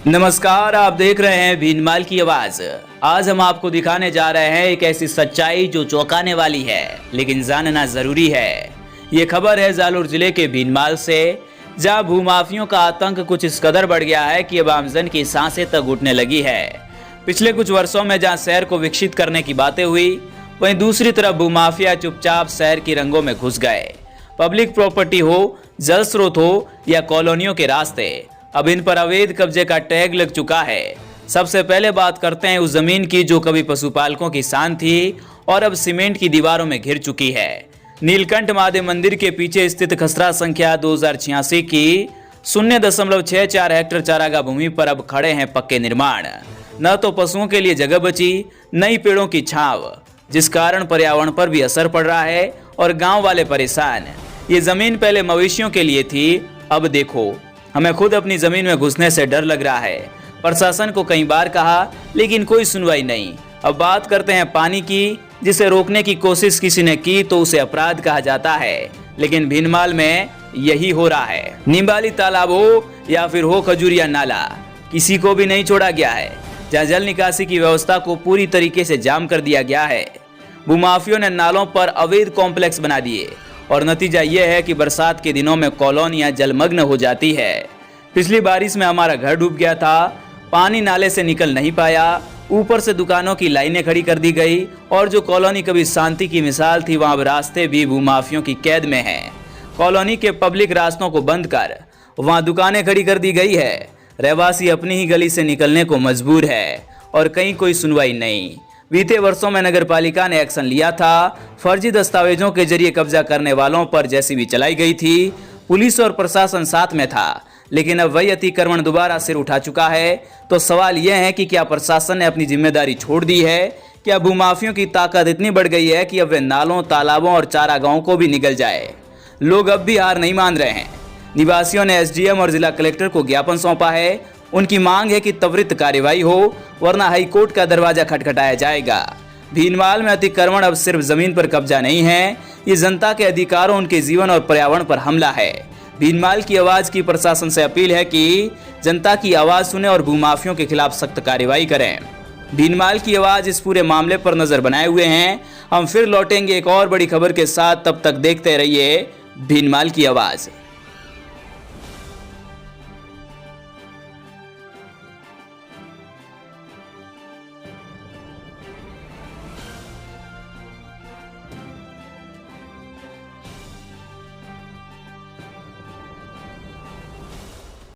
नमस्कार, आप देख रहे हैं भीनमाल की आवाज। आज हम आपको दिखाने जा रहे हैं एक ऐसी सच्चाई जो चौंकाने वाली है, लेकिन जानना जरूरी है। ये खबर है जालोर जिले के भीनमाल से, जहां भूमाफियों का आतंक कुछ इस कदर बढ़ गया है कि अब आमजन की सांसें तक घुटने लगी है। पिछले कुछ वर्षों में जहां शहर को विकसित करने की बातें हुई, वहीं दूसरी तरफ भूमाफिया चुपचाप शहर की रंगों में घुस गए। पब्लिक प्रॉपर्टी हो, जल स्रोत हो या कॉलोनियों के रास्ते, अब इन पर अवैध कब्जे का टैग लग चुका है। सबसे पहले बात करते हैं उस जमीन की जो कभी पशुपालकों की शान थी और अब सीमेंट की दीवारों में घिर चुकी है। नीलकंठ महादेव मंदिर के पीछे स्थित खसरा संख्या 2086 की 0.64 हेक्टेयर चारागाह भूमि पर अब खड़े हैं पक्के निर्माण। न तो पशुओं के लिए जगह बची, न ही पेड़ों की छांव, जिस कारण पर्यावरण पर भी असर पड़ रहा है और गांव वाले परेशान। ये जमीन पहले मवेशियों के लिए थी, अब देखो हमें खुद अपनी जमीन में घुसने से डर लग रहा है। प्रशासन को कई बार कहा, लेकिन कोई सुनवाई नहीं। अब बात करते हैं पानी की, जिसे रोकने की कोशिश किसी ने की तो उसे अपराध कहा जाता है, लेकिन भीनमाल में यही हो रहा है। निम्बाली तालाब हो या फिर हो खजूरिया नाला, किसी को भी नहीं छोड़ा गया है। जहाँ जल निकासी की व्यवस्था को पूरी तरीके से जाम कर दिया गया है। भूमाफियों ने नालों पर अवैध कॉम्प्लेक्स बना दिए और नतीजा यह है कि बरसात के दिनों में कॉलोनियां जलमग्न हो जाती है। पिछली बारिश में हमारा घर डूब गया था, पानी नाले से निकल नहीं पाया, ऊपर से दुकानों की लाइनें खड़ी कर दी गई और जो कॉलोनी कभी शांति की मिसाल थी, वहां अब रास्ते भी भूमाफियों की कैद में हैं। कॉलोनी के पब्लिक रास्तों को बंद कर वहां दुकानें खड़ी कर दी गई है। रहवासी अपनी ही गली से निकलने को मजबूर है और कहीं कोई सुनवाई नहीं। बीते वर्षों में नगर पालिका ने एक्शन लिया था, फर्जी दस्तावेजों के जरिए कब्जा करने वालों पर जेसीबी चलाई गई थी, पुलिस और प्रशासन साथ में था, लेकिन अब वही अतिक्रमण दोबारा सिर उठा चुका है। तो सवाल यह है कि क्या प्रशासन ने अपनी जिम्मेदारी छोड़ दी है? क्या भूमाफियों की ताकत इतनी बढ़ गई है कि अब वे नालों, तालाबों और चारागाहों को भी निगल जाए? लोग अब भी हार नहीं मान रहे हैं। निवासियों ने एसडीएम और जिला कलेक्टर को ज्ञापन सौंपा है। उनकी मांग है कि त्वरित कार्यवाही हो, वरना हाईकोर्ट का दरवाजा खटखटाया जाएगा। भीनमाल में अतिक्रमण अब सिर्फ जमीन पर कब्जा नहीं है, ये जनता के अधिकारों, उनके जीवन और पर्यावरण पर हमला है। भीनमाल की आवाज की प्रशासन से अपील है कि जनता की आवाज सुने और भूमाफियों के खिलाफ सख्त कार्रवाई करें। भीनमाल की आवाज इस पूरे मामले पर नजर बनाए हुए हैं। हम फिर लौटेंगे एक और बड़ी खबर के साथ, तब तक देखते रहिए भीनमाल की आवाज।